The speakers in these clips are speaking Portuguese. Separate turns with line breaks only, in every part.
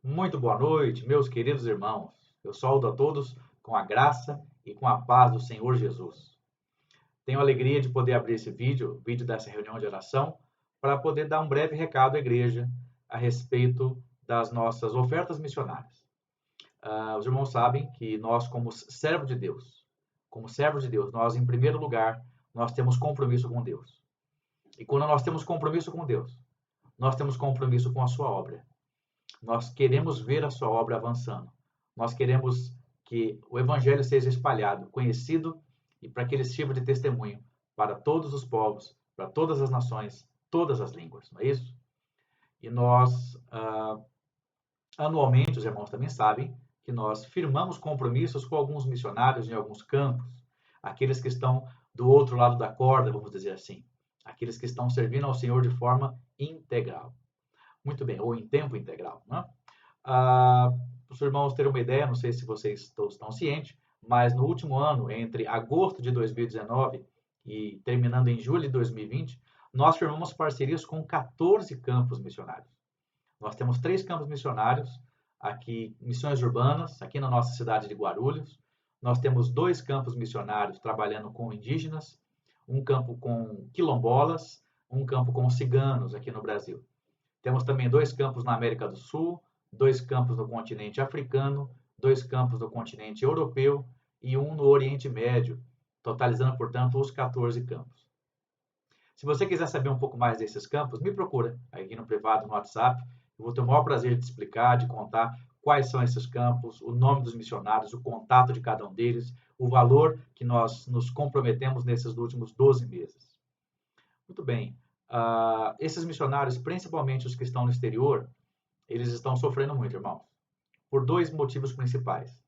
Muito boa noite, meus queridos irmãos. Eu saúdo a todos com a graça e com a paz do Senhor Jesus. Tenho a alegria de poder abrir esse vídeo dessa reunião de oração, para poder dar um breve recado à igreja a respeito das nossas ofertas missionárias. Os irmãos sabem que nós, como servos de Deus, nós, em primeiro lugar, nós temos compromisso com Deus. E quando nós temos compromisso com Deus, nós temos compromisso com a sua obra. Nós queremos ver a sua obra avançando. Nós queremos que o evangelho seja espalhado, conhecido e para que ele sirva de testemunho para todos os povos, para todas as nações, todas as línguas, não é isso? E nós, anualmente, os irmãos também sabem que nós firmamos compromissos com alguns missionários em alguns campos, aqueles que estão do outro lado da corda, vamos dizer assim, aqueles que estão servindo ao Senhor de forma integral. Muito bem, ou em tempo integral, né? Para os irmãos terem uma ideia, não sei se vocês todos estão cientes, mas no último ano, entre agosto de 2019 e terminando em julho de 2020, nós firmamos parcerias com 14 campos missionários. Nós temos 3 campos missionários aqui, missões urbanas, aqui na nossa cidade de Guarulhos. Nós temos 2 campos missionários trabalhando com indígenas, um campo com quilombolas, um campo com ciganos aqui no Brasil. Temos também 2 campos na América do Sul, 2 campos no continente africano, 2 campos no continente europeu e um no Oriente Médio, totalizando, portanto, os 14 campos. Se você quiser saber um pouco mais desses campos, me procura aqui no privado, no WhatsApp. Eu vou ter o maior prazer de explicar, de contar quais são esses campos, o nome dos missionários, o contato de cada um deles, o valor que nós nos comprometemos nesses últimos 12 meses. Muito bem. Esses missionários, principalmente os que estão no exterior, eles estão sofrendo muito, irmãos, por 2 motivos principais.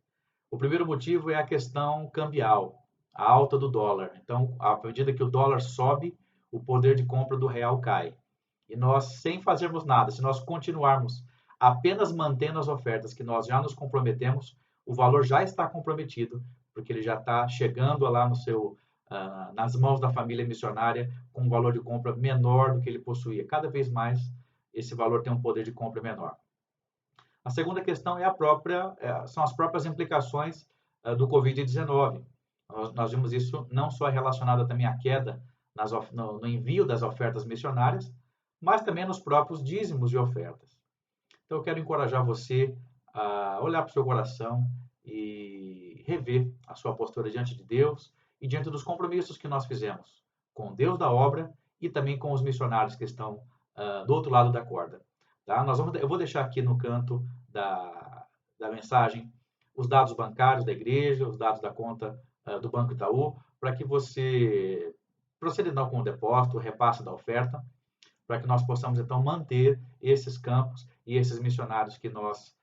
O primeiro motivo é a questão cambial, a alta do dólar. Então, à medida que o dólar sobe, o poder de compra do real cai. E nós, sem fazermos nada, se nós continuarmos apenas mantendo as ofertas que nós já nos comprometemos, o valor já está comprometido, porque ele já está chegando lá no seu, nas mãos da família missionária com um valor de compra menor do que ele possuía. Cada vez mais, esse valor tem um poder de compra menor. A segunda questão são as próprias implicações do Covid-19. Nós vimos isso não só relacionado também à queda no envio das ofertas missionárias, mas também nos próprios dízimos e ofertas. Então, eu quero encorajar você a olhar para o seu coração e rever a sua postura diante de Deus e diante dos compromissos que nós fizemos com Deus da obra e também com os missionários que estão do outro lado da corda. Tá? Eu vou deixar aqui no canto da mensagem os dados bancários da igreja, os dados da conta do Banco Itaú, para que você proceda então com o depósito, o repasse da oferta, para que nós possamos então manter esses campos e esses missionários que nós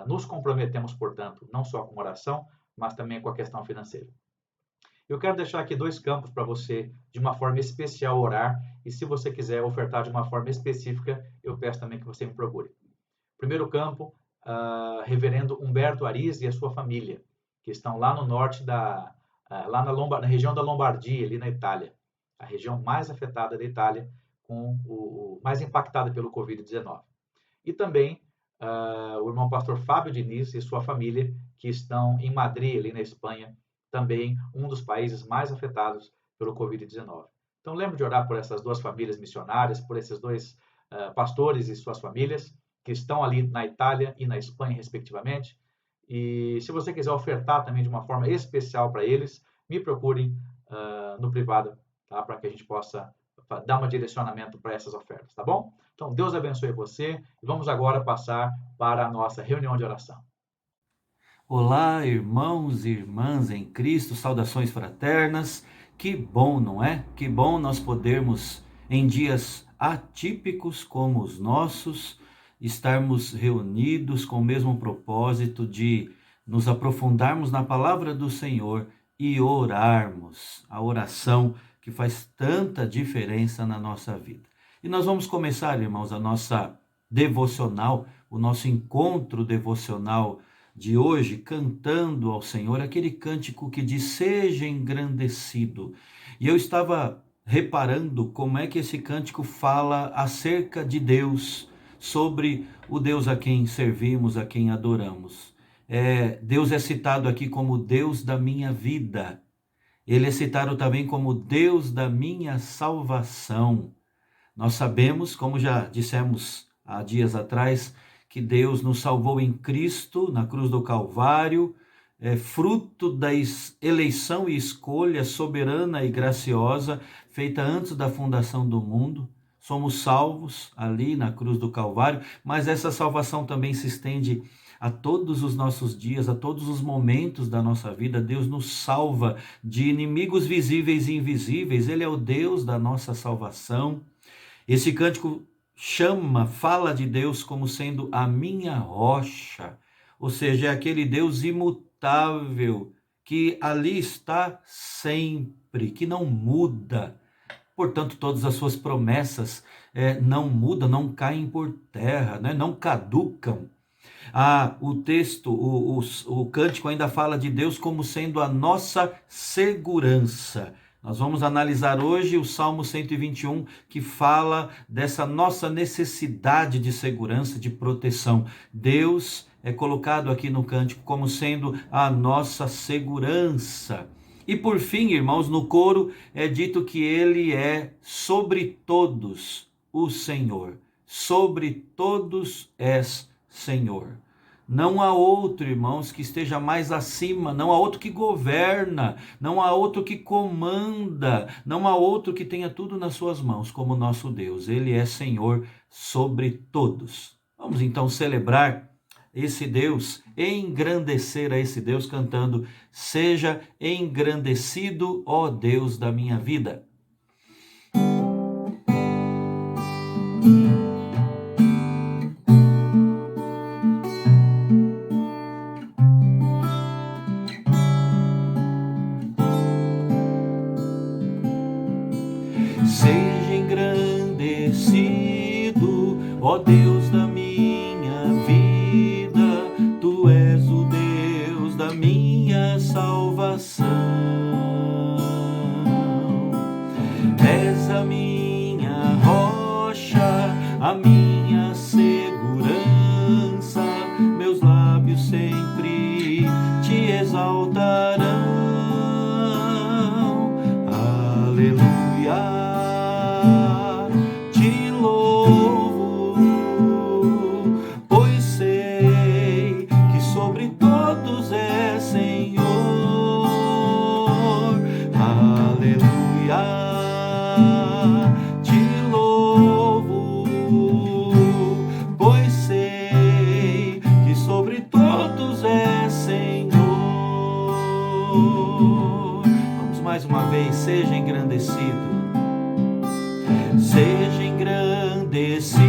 nos comprometemos, portanto, não só com oração, mas também com a questão financeira. Eu quero deixar aqui 2 campos para você, de uma forma especial, orar, e se você quiser ofertar de uma forma específica, eu peço também que você me procure. Primeiro campo, reverendo Humberto Arizzi e a sua família, que estão lá no norte, lá na região da Lombardia, ali na Itália, a região mais afetada da Itália, mais impactada pelo Covid-19. E também o irmão pastor Fábio Diniz e sua família, que estão em Madrid, ali na Espanha, também um dos países mais afetados pelo Covid-19. Então, lembre de orar por essas 2 famílias missionárias, por esses 2 pastores e suas famílias, que estão ali na Itália e na Espanha, respectivamente. E se você quiser ofertar também de uma forma especial para eles, me procurem no privado, tá? Para que a gente possa dar um direcionamento para essas ofertas, tá bom? Então, Deus abençoe você e vamos agora passar para a nossa reunião de oração.
Olá, irmãos e irmãs em Cristo, saudações fraternas. Que bom, não é? Que bom nós podermos, em dias atípicos como os nossos, estarmos reunidos com o mesmo propósito de nos aprofundarmos na palavra do Senhor e orarmos. A oração que faz tanta diferença na nossa vida. E nós vamos começar, irmãos, a nossa devocional, o nosso encontro devocional de hoje, cantando ao Senhor aquele cântico que diz: seja engrandecido. E eu estava reparando como é que esse cântico fala acerca de Deus, sobre o Deus a quem servimos, a quem adoramos. Deus é citado aqui como Deus da minha vida. Ele é citado também como Deus da minha salvação. Nós sabemos, como já dissemos há dias atrás, que Deus nos salvou em Cristo, na cruz do Calvário, fruto da eleição e escolha soberana e graciosa, feita antes da fundação do mundo. Somos salvos ali na cruz do Calvário, mas essa salvação também se estende a todos os nossos dias, a todos os momentos da nossa vida. Deus nos salva de inimigos visíveis e invisíveis. Ele é o Deus da nossa salvação. Esse cântico fala de Deus como sendo a minha rocha, ou seja, é aquele Deus imutável que ali está sempre, que não muda. Portanto, todas as suas promessas não mudam, não caem por terra, né? Não caducam. O texto, o cântico ainda fala de Deus como sendo a nossa segurança. Nós vamos analisar hoje o Salmo 121, que fala dessa nossa necessidade de segurança, de proteção. Deus é colocado aqui no cântico como sendo a nossa segurança. E por fim, irmãos, no coro é dito que Ele é sobre todos o Senhor. Sobre todos és Senhor. Não há outro, irmãos, que esteja mais acima, não há outro que governa, não há outro que comanda, não há outro que tenha tudo nas suas mãos, como nosso Deus. Ele é Senhor sobre todos. Vamos então celebrar esse Deus, engrandecer a esse Deus cantando: seja engrandecido, ó Deus da minha vida. Seja engrandecido, ó Deus da minha vida, Tu és o Deus da minha salvação. És a minha rocha, a minha segurança, meus lábios sempre te exaltarão. Aleluia. Te louvo, pois sei que sobre todos é Senhor. Aleluia. Te louvo, pois sei que sobre todos é Senhor. Vamos mais uma vez, seja engrandecido. Seja engrandecido,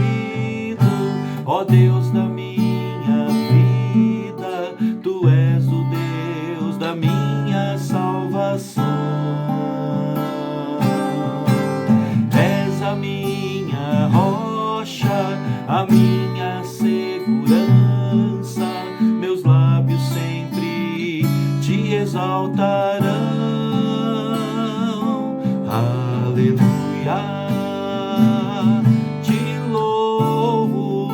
ó Deus da minha vida, Tu és o Deus da minha salvação. És a minha rocha, a minha segurança, meus lábios sempre te exaltarão. Aleluia. Te louvo,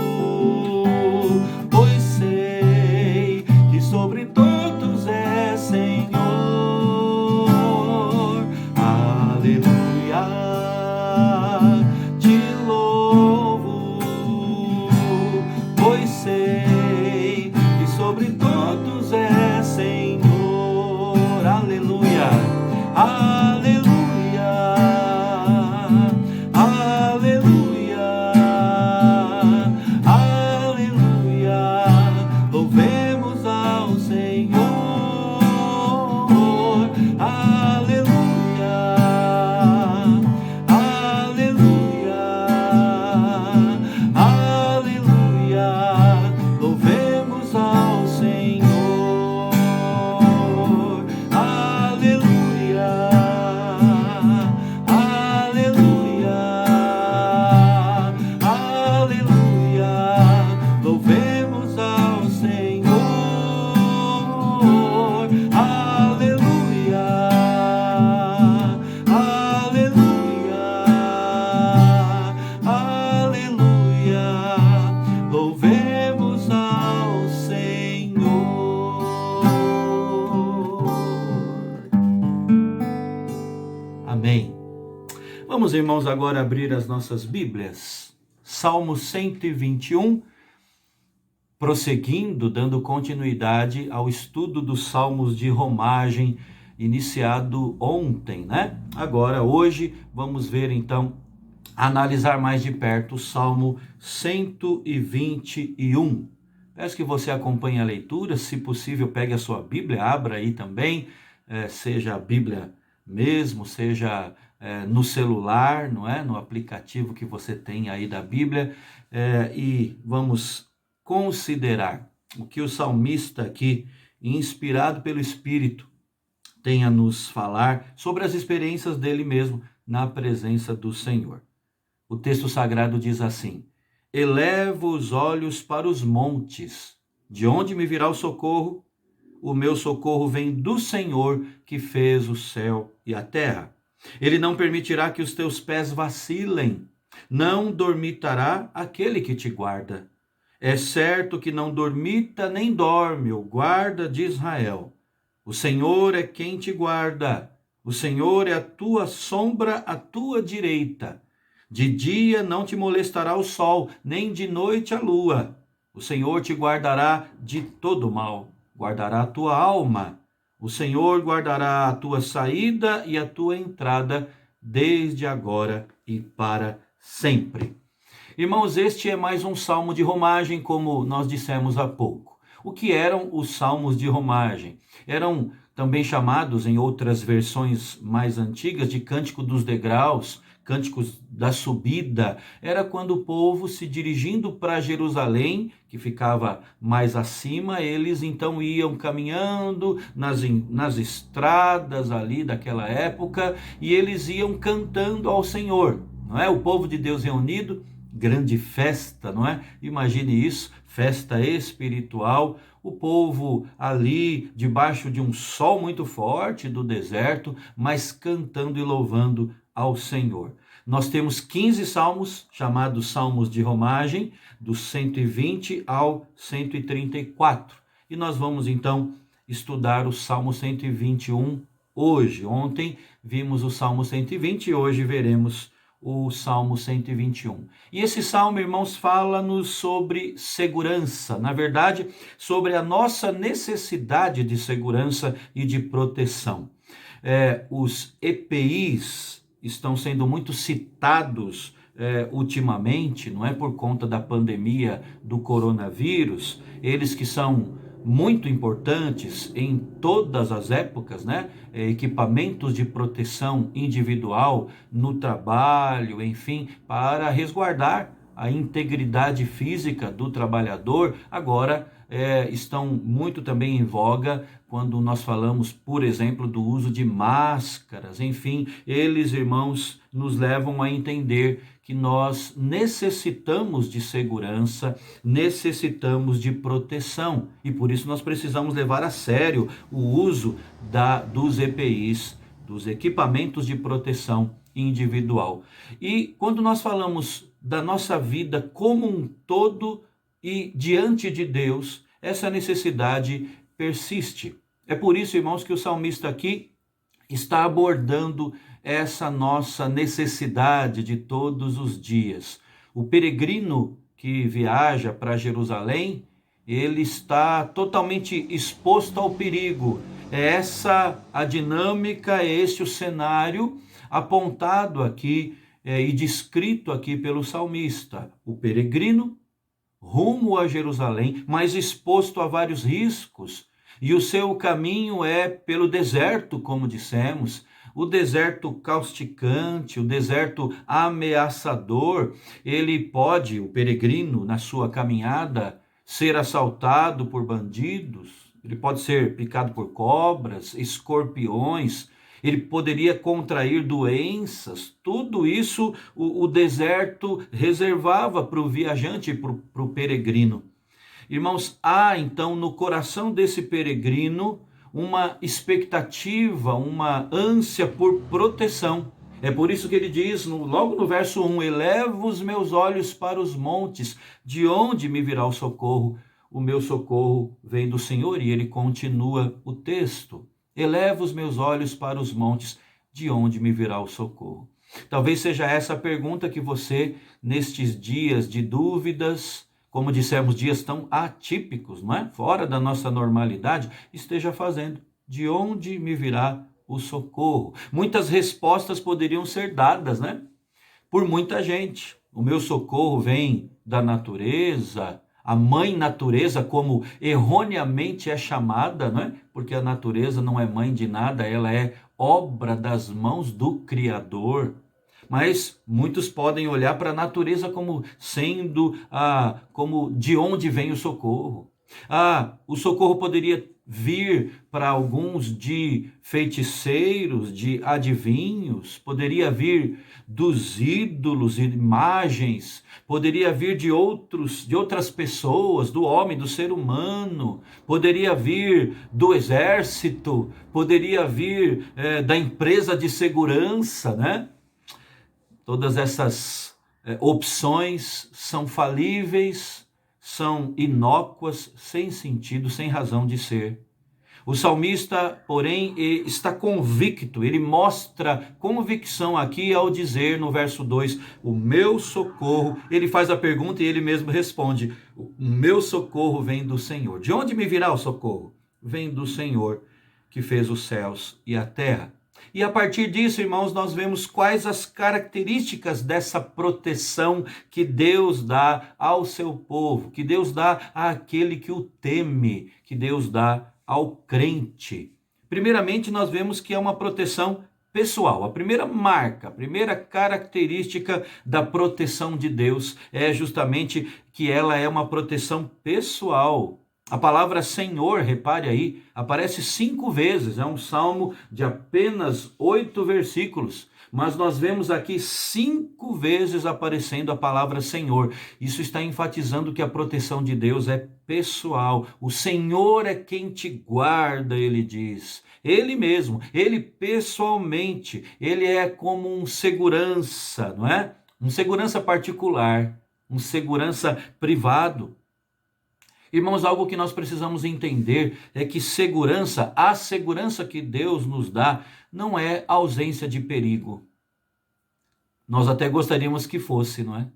pois sei que sobre todos é Senhor. Aleluia. Te louvo, pois sei que sobre todos é Senhor. Aleluia. Aleluia. Louvemos ao Senhor. Vamos, irmãos, agora abrir as nossas Bíblias. Salmo 121, prosseguindo, dando continuidade ao estudo dos salmos de romagem, iniciado ontem, né? Agora, hoje, vamos ver então, analisar mais de perto o Salmo 121. Peço que você acompanhe a leitura, se possível, pegue a sua Bíblia, abra aí também, seja a Bíblia mesmo, seja no celular, não é? No aplicativo que você tem aí da Bíblia, e vamos considerar o que o salmista aqui, inspirado pelo Espírito, tem a nos falar sobre as experiências dele mesmo na presença do Senhor. O texto sagrado diz assim: elevo os olhos para os montes, de onde me virá o socorro? O meu socorro vem do Senhor, que fez o céu e a terra. Ele não permitirá que os teus pés vacilem, não dormitará aquele que te guarda. É certo que não dormita nem dorme o guarda de Israel. O Senhor é quem te guarda, o Senhor é a tua sombra à tua direita. De dia não te molestará o sol, nem de noite a lua. O Senhor te guardará de todo mal, guardará a tua alma. O Senhor guardará a tua saída e a tua entrada, desde agora e para sempre. Irmãos, este é mais um salmo de romagem, como nós dissemos há pouco. O que eram os salmos de romagem? Eram também chamados, em outras versões mais antigas, de cântico dos degraus, cânticos da subida. Era quando o povo, se dirigindo para Jerusalém, que ficava mais acima, eles então iam caminhando nas estradas ali daquela época, e eles iam cantando ao Senhor, não é? O povo de Deus reunido, grande festa, não é? Imagine isso, festa espiritual, o povo ali debaixo de um sol muito forte do deserto, mas cantando e louvando ao Senhor. Nós temos 15 salmos, chamados salmos de romagem, do 120 ao 134. E nós vamos então estudar o Salmo 121 hoje. Ontem vimos o Salmo 120 e hoje veremos o Salmo 121. E esse salmo, irmãos, fala-nos sobre segurança, na verdade, sobre a nossa necessidade de segurança e de proteção. Os EPIs estão sendo muito citados ultimamente, não é, por conta da pandemia do coronavírus, eles que são muito importantes em todas as épocas, né? Equipamentos de proteção individual no trabalho, enfim, para resguardar a integridade física do trabalhador, agora estão muito também em voga quando nós falamos, por exemplo, do uso de máscaras. Enfim, eles, irmãos, nos levam a entender que nós necessitamos de segurança, necessitamos de proteção, e por isso nós precisamos levar a sério o uso dos EPIs, dos equipamentos de proteção individual. E quando nós falamos da nossa vida como um todo e diante de Deus, essa necessidade persiste. É por isso, irmãos, que o salmista aqui está abordando essa nossa necessidade de todos os dias. O peregrino que viaja para Jerusalém, ele está totalmente exposto ao perigo. É essa a dinâmica, é esse o cenário apontado aqui e descrito aqui pelo salmista. O peregrino rumo a Jerusalém, mas exposto a vários riscos, e o seu caminho é pelo deserto, como dissemos, o deserto causticante, o deserto ameaçador. Ele pode, o peregrino, na sua caminhada, ser assaltado por bandidos, ele pode ser picado por cobras, escorpiões, ele poderia contrair doenças. Tudo isso o deserto reservava para o viajante, para o peregrino. Irmãos, há então no coração desse peregrino uma expectativa, uma ânsia por proteção. É por isso que ele diz, logo no verso 1, elevo os meus olhos para os montes, de onde me virá o socorro? O meu socorro vem do Senhor. E ele continua o texto, elevo os meus olhos para os montes, de onde me virá o socorro? Talvez seja essa a pergunta que você, nestes dias de dúvidas, como dissemos, dias tão atípicos, não é? Fora da nossa normalidade, esteja fazendo. De onde me virá o socorro? Muitas respostas poderiam ser dadas, né? Por muita gente. O meu socorro vem da natureza, a mãe natureza, como erroneamente é chamada, não é? Porque a natureza não é mãe de nada, ela é obra das mãos do Criador. Mas muitos podem olhar para a natureza como sendo como de onde vem o socorro. O socorro poderia vir para alguns de feiticeiros, de adivinhos, poderia vir dos ídolos e imagens, poderia vir de outras pessoas, do homem, do ser humano, poderia vir do exército, poderia vir da empresa de segurança, né? Todas essas opções são falíveis, são inócuas, sem sentido, sem razão de ser. O salmista, porém, está convicto, ele mostra convicção aqui ao dizer no verso 2, o meu socorro, ele faz a pergunta e ele mesmo responde, o meu socorro vem do Senhor. De onde me virá o socorro? Vem do Senhor, que fez os céus e a terra. E a partir disso, irmãos, nós vemos quais as características dessa proteção que Deus dá ao seu povo, que Deus dá àquele que o teme, que Deus dá ao crente. Primeiramente, nós vemos que é uma proteção pessoal. A primeira marca, a primeira característica da proteção de Deus é justamente que ela é uma proteção pessoal. A palavra Senhor, repare aí, aparece 5 vezes, é um salmo de apenas 8 versículos, mas nós vemos aqui 5 vezes aparecendo a palavra Senhor. Isso está enfatizando que a proteção de Deus é pessoal. O Senhor é quem te guarda, ele diz. Ele mesmo, ele pessoalmente, ele é como um segurança, não é? Um segurança particular, um segurança privado. Irmãos, algo que nós precisamos entender é que a segurança que Deus nos dá, não é ausência de perigo. Nós até gostaríamos que fosse, não é?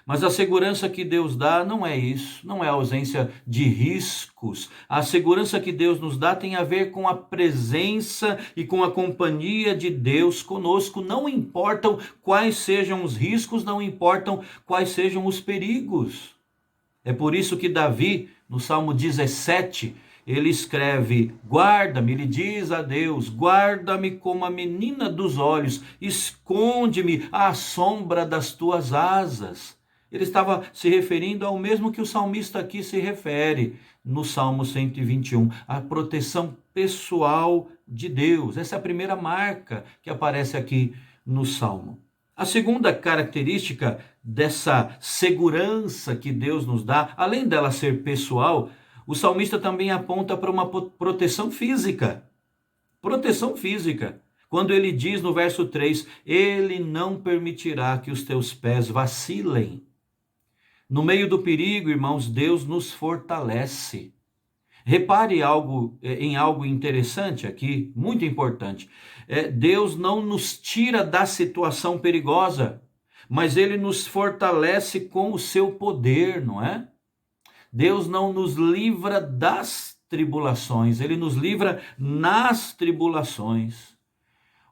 Mas a segurança que Deus dá não é isso, não é ausência de riscos. A segurança que Deus nos dá tem a ver com a presença e com a companhia de Deus conosco. Não importam quais sejam os riscos, não importam quais sejam os perigos. É por isso que Davi, no Salmo 17, ele escreve, guarda-me, ele diz a Deus, guarda-me como a menina dos olhos, esconde-me à sombra das tuas asas. Ele estava se referindo ao mesmo que o salmista aqui se refere no Salmo 121, a proteção pessoal de Deus. Essa é a primeira marca que aparece aqui no Salmo. A segunda característica dessa segurança que Deus nos dá, além dela ser pessoal, o salmista também aponta para uma proteção física. Proteção física. Quando ele diz no verso 3, ele não permitirá que os teus pés vacilem. No meio do perigo, irmãos, Deus nos fortalece. Repare em algo interessante aqui, muito importante. Deus não nos tira da situação perigosa, mas ele nos fortalece com o seu poder, não é? Deus não nos livra das tribulações, ele nos livra nas tribulações.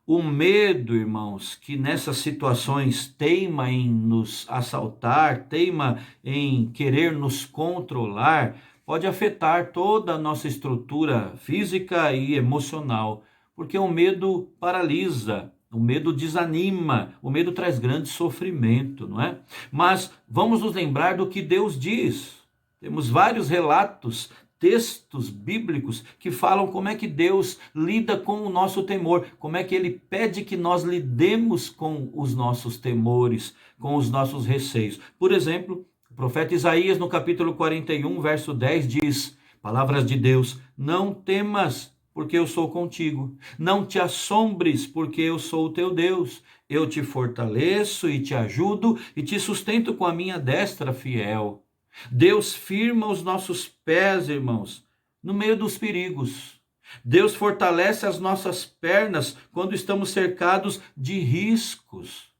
O medo, irmãos, que nessas situações teima em nos assaltar, teima em querer nos controlar, pode afetar toda a nossa estrutura física e emocional, porque o medo paralisa, o medo desanima, o medo traz grande sofrimento, não é? Mas vamos nos lembrar do que Deus diz. Temos vários relatos, textos bíblicos que falam como é que Deus lida com o nosso temor, como é que ele pede que nós lidemos com os nossos temores, com os nossos receios. Por exemplo, o profeta Isaías, no capítulo 41, verso 10, diz, palavras de Deus, não temas, porque eu sou contigo. Não te assombres, porque eu sou o teu Deus. Eu te fortaleço e te ajudo e te sustento com a minha destra fiel. Deus firma os nossos pés, irmãos, no meio dos perigos. Deus fortalece as nossas pernas quando estamos cercados de riscos.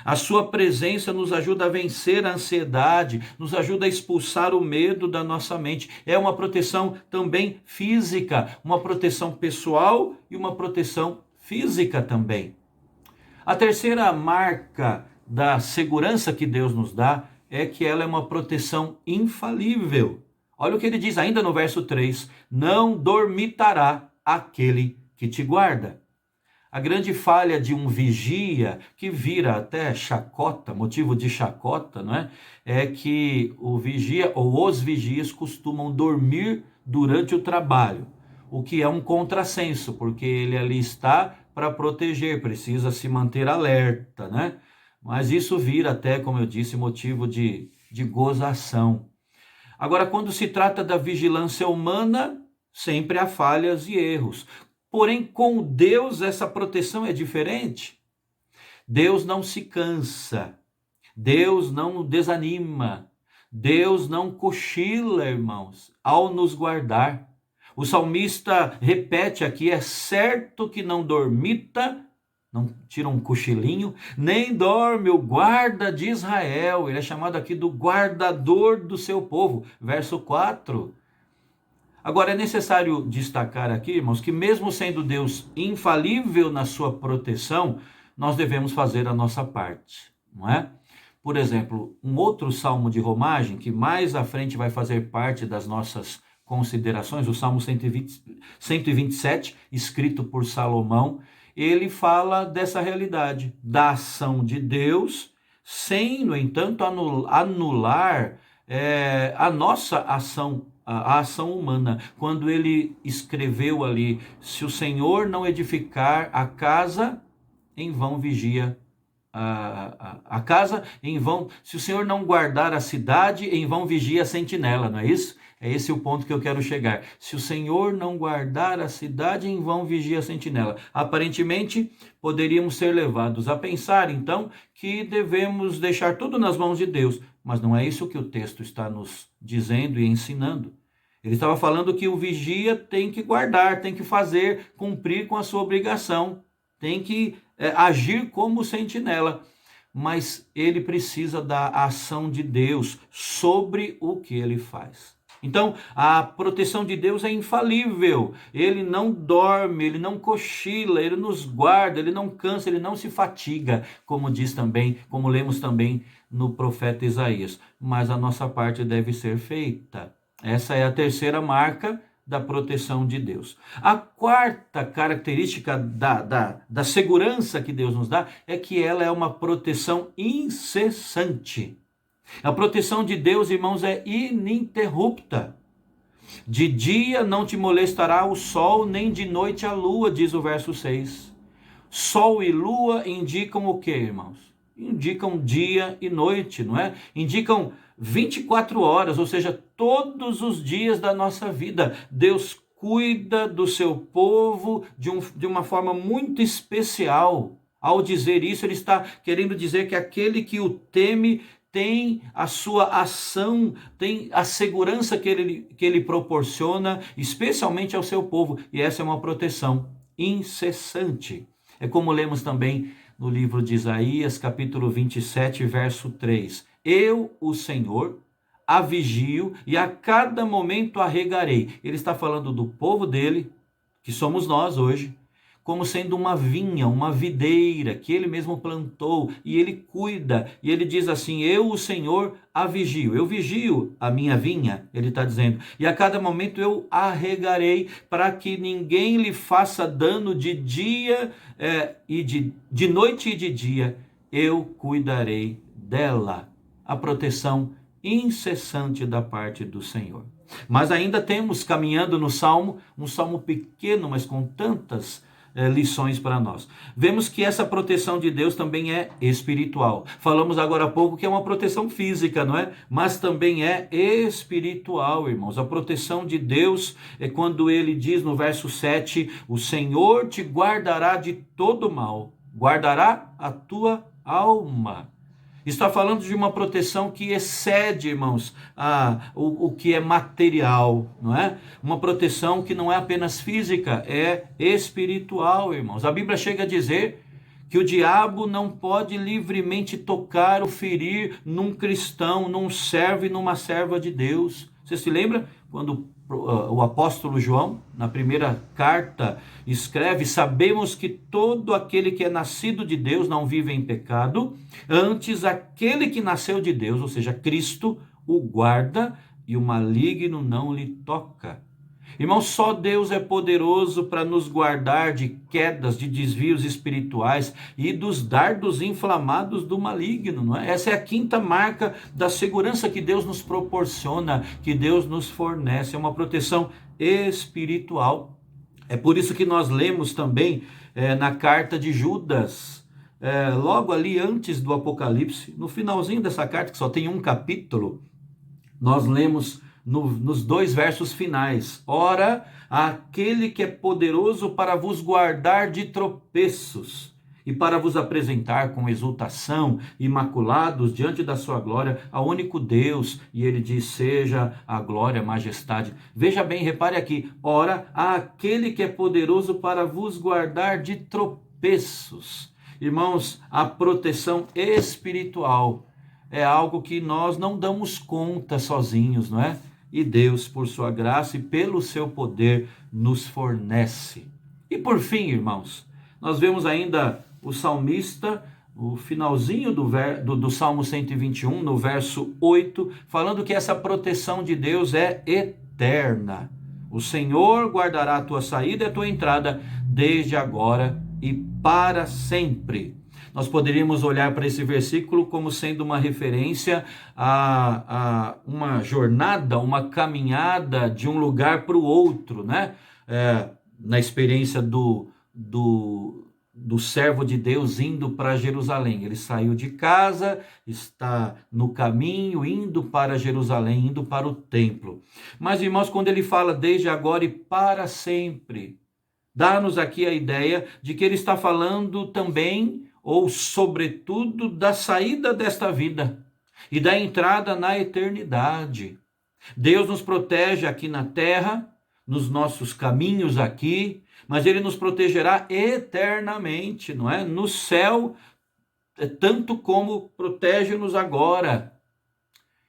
A sua presença nos ajuda a vencer a ansiedade, nos ajuda a expulsar o medo da nossa mente. É uma proteção também física, uma proteção pessoal e uma proteção física também. A terceira marca da segurança que Deus nos dá é que ela é uma proteção infalível. Olha o que ele diz ainda no verso 3: não dormitará aquele que te guarda. A grande falha de um vigia, que vira até chacota, motivo de chacota, não é? É que o vigia ou os vigias costumam dormir durante o trabalho, o que é um contrassenso, porque ele ali está para proteger, precisa se manter alerta, né? Mas isso vira até, como eu disse, motivo de gozação. Agora, quando se trata da vigilância humana, sempre há falhas e erros. Porém, com Deus, essa proteção é diferente. Deus não se cansa, Deus não desanima, Deus não cochila, irmãos, ao nos guardar. O salmista repete aqui: é certo que não dormita, não tira um cochilinho, nem dorme o guarda de Israel. Ele é chamado aqui do guardador do seu povo. Verso 4. Agora, é necessário destacar aqui, irmãos, que mesmo sendo Deus infalível na sua proteção, nós devemos fazer a nossa parte, não é? Por exemplo, um outro salmo de romagem, que mais à frente vai fazer parte das nossas considerações, o Salmo 127, escrito por Salomão, ele fala dessa realidade, da ação de Deus, sem, no entanto, anular a nossa ação, a ação humana. Quando ele escreveu ali: se o Senhor não edificar a casa, em vão vigia a casa, em vão, se o Senhor não guardar a cidade, em vão vigia a sentinela, não é isso? É esse o ponto que eu quero chegar. Se o Senhor não guardar a cidade, em vão vigia a sentinela. Aparentemente, poderíamos ser levados a pensar, então, que devemos deixar tudo nas mãos de Deus. Mas não é isso que o texto está nos dizendo e ensinando. Ele estava falando que o vigia tem que guardar, tem que fazer, cumprir com a sua obrigação, tem que agir como sentinela. Mas ele precisa da ação de Deus sobre o que ele faz. Então, a proteção de Deus é infalível. Ele não dorme, ele não cochila, ele nos guarda, ele não cansa, ele não se fatiga, como diz também, como lemos também no profeta Isaías. Mas a nossa parte deve ser feita. Essa é a terceira marca da proteção de Deus. A quarta característica da segurança que Deus nos dá é que ela é uma proteção incessante. A proteção de Deus, irmãos, é ininterrupta. De dia não te molestará o sol, nem de noite a lua, diz o verso 6. Sol e lua indicam o quê, irmãos? Indicam dia e noite, não é? Indicam 24 horas, ou seja, todos os dias da nossa vida. Deus cuida do seu povo de uma forma muito especial. Ao dizer isso, ele está querendo dizer que aquele que o teme tem a sua ação, tem a segurança que ele proporciona, especialmente ao seu povo. E essa é uma proteção incessante. É como lemos também no livro de Isaías, capítulo 27, verso 3. Eu, o Senhor, a vigio e a cada momento a regarei. Ele está falando do povo dele, que somos nós hoje, como sendo uma vinha, uma videira que ele mesmo plantou e ele cuida. E ele diz assim: eu, o Senhor, a vigio. Eu vigio a minha vinha, ele está dizendo. E a cada momento eu a regarei para que ninguém lhe faça dano de dia e de noite e de dia. Eu cuidarei dela. A proteção incessante da parte do Senhor. Mas ainda temos, caminhando no Salmo, um salmo pequeno, mas com tantas lições para nós. Vemos que essa proteção de Deus também é espiritual. Falamos agora há pouco que é uma proteção física, não é? Mas também é espiritual, irmãos. A proteção de Deus é quando ele diz no verso 7, o Senhor te guardará de todo mal, guardará a tua alma. Está falando de uma proteção que excede, irmãos, o que é material, não é? Uma proteção que não é apenas física, é espiritual, irmãos. A Bíblia chega a dizer que o diabo não pode livremente tocar ou ferir num cristão, num servo e numa serva de Deus. Você se lembra quando o apóstolo João, na primeira carta, escreve: sabemos que todo aquele que é nascido de Deus não vive em pecado, antes aquele que nasceu de Deus, ou seja, Cristo, o guarda e o maligno não lhe toca. Irmão, só Deus é poderoso para nos guardar de quedas, de desvios espirituais e dos dardos inflamados do maligno, não é? Essa é a quinta marca da segurança que Deus nos proporciona, que Deus nos fornece, é uma proteção espiritual. É por isso que nós lemos também na carta de Judas, logo ali antes do Apocalipse, no finalzinho dessa carta, que só tem um capítulo, nós lemos nos 2 versos finais: ora, aquele que é poderoso para vos guardar de tropeços e para vos apresentar com exultação, imaculados diante da sua glória, ao único Deus. E ele diz: seja a glória, a majestade. Veja bem, repare aqui: ora, aquele que é poderoso para vos guardar de tropeços. Irmãos, a proteção espiritual é algo que nós não damos conta sozinhos, não é? E Deus, por sua graça e pelo seu poder, nos fornece. E por fim, irmãos, nós vemos ainda o salmista, o finalzinho do Salmo 121, no verso 8, falando que essa proteção de Deus é eterna. O Senhor guardará a tua saída e a tua entrada, desde agora e para sempre. Nós poderíamos olhar para esse versículo como sendo uma referência a uma jornada, uma caminhada de um lugar para o outro, né? Na experiência do servo de Deus indo para Jerusalém. Ele saiu de casa, está no caminho, indo para Jerusalém, indo para o templo. Mas, irmãos, quando ele fala desde agora e para sempre, dá-nos aqui a ideia de que ele está falando também, ou sobretudo, da saída desta vida e da entrada na eternidade. Deus nos protege aqui na terra, nos nossos caminhos aqui, mas ele nos protegerá eternamente, não é? No céu, tanto como protege-nos agora.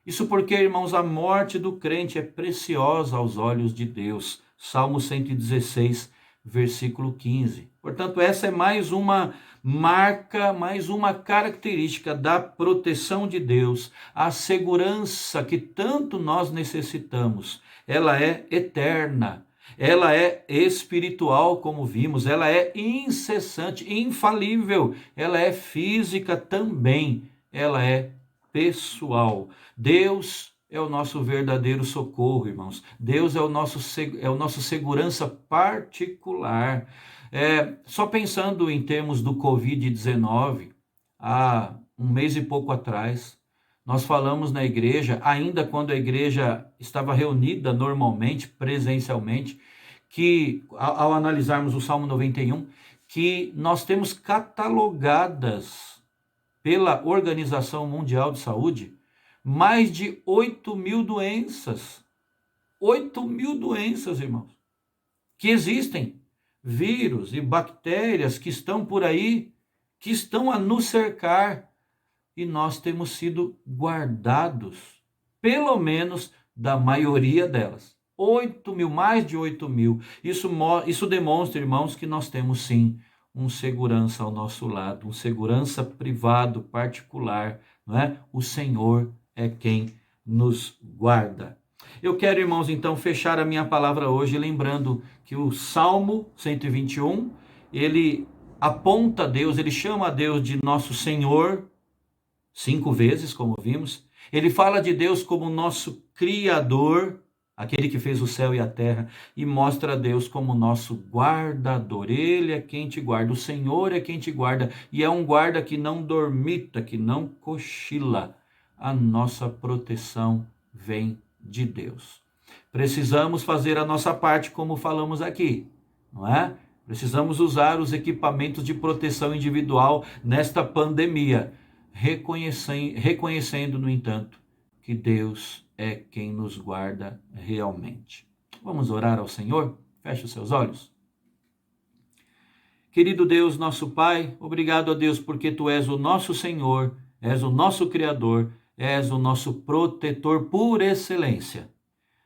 Isso porque, irmãos, a morte do crente é preciosa aos olhos de Deus. Salmo 116, versículo 15. Portanto, essa é mais uma marca, mais uma característica da proteção de Deus, a segurança que tanto nós necessitamos. Ela é eterna, ela é espiritual, como vimos, ela é incessante, infalível, ela é física também, ela é pessoal. Deus é o nosso verdadeiro socorro, irmãos. Deus é o nosso segurança particular. Só pensando em termos do Covid-19, há um mês e pouco atrás, nós falamos na igreja, ainda quando a igreja estava reunida normalmente, presencialmente, que ao analisarmos o Salmo 91, que nós temos catalogadas pela Organização Mundial de Saúde mais de 8.000 doenças. 8.000 doenças, irmãos, que existem. Vírus e bactérias que estão por aí, que estão a nos cercar, e nós temos sido guardados, pelo menos da maioria delas. 8.000, mais de 8.000. Isso demonstra, irmãos, que nós temos sim um segurança ao nosso lado, um segurança privado, particular, não é? O Senhor é quem nos guarda. Eu quero, irmãos, então fechar a minha palavra hoje lembrando que o Salmo 121, ele aponta a Deus, ele chama a Deus de nosso Senhor 5 vezes, como vimos. Ele fala de Deus como nosso Criador, aquele que fez o céu e a terra, e mostra a Deus como nosso guardador. Ele é quem te guarda, o Senhor é quem te guarda, e é um guarda que não dormita, que não cochila. A nossa proteção vem de Deus. Precisamos fazer a nossa parte, como falamos aqui, não é? Precisamos usar os equipamentos de proteção individual nesta pandemia. reconhecendo, no entanto, que Deus é quem nos guarda realmente. Vamos orar ao Senhor? Feche os seus olhos. Querido Deus, nosso Pai, obrigado a Deus porque Tu és o nosso Senhor, és o nosso Criador, és o nosso protetor por excelência.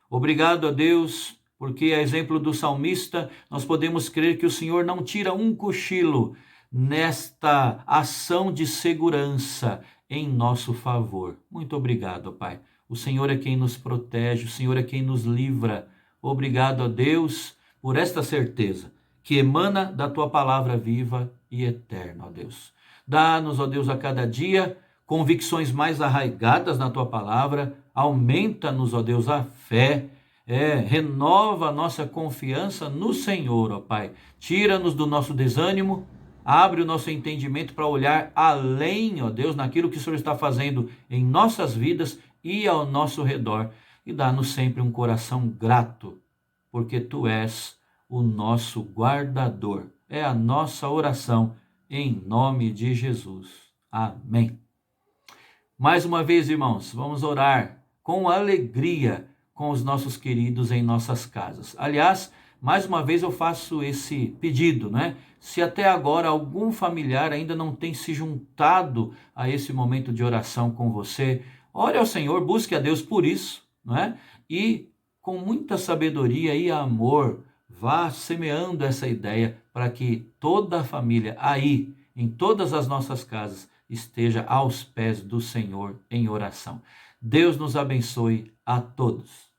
Obrigado a Deus porque, a exemplo do salmista, nós podemos crer que o Senhor não tira um cochilo nesta ação de segurança em nosso favor. Muito obrigado, Pai. O Senhor é quem nos protege, o Senhor é quem nos livra. Obrigado a Deus por esta certeza que emana da Tua palavra viva e eterna, ó Deus. Dá-nos, ó Deus, a cada dia convicções mais arraigadas na Tua palavra, aumenta-nos, ó Deus, a fé, renova a nossa confiança no Senhor, ó Pai. Tira-nos do nosso desânimo, abre o nosso entendimento para olhar além, ó Deus, naquilo que o Senhor está fazendo em nossas vidas e ao nosso redor. E dá-nos sempre um coração grato, porque Tu és o nosso guardador. É a nossa oração em nome de Jesus. Amém. Mais uma vez, irmãos, vamos orar com alegria com os nossos queridos em nossas casas. Aliás, mais uma vez eu faço esse pedido, né? Se até agora algum familiar ainda não tem se juntado a esse momento de oração com você, ore ao Senhor, busque a Deus por isso, não é? E com muita sabedoria e amor, vá semeando essa ideia para que toda a família aí, em todas as nossas casas, esteja aos pés do Senhor em oração. Deus nos abençoe a todos.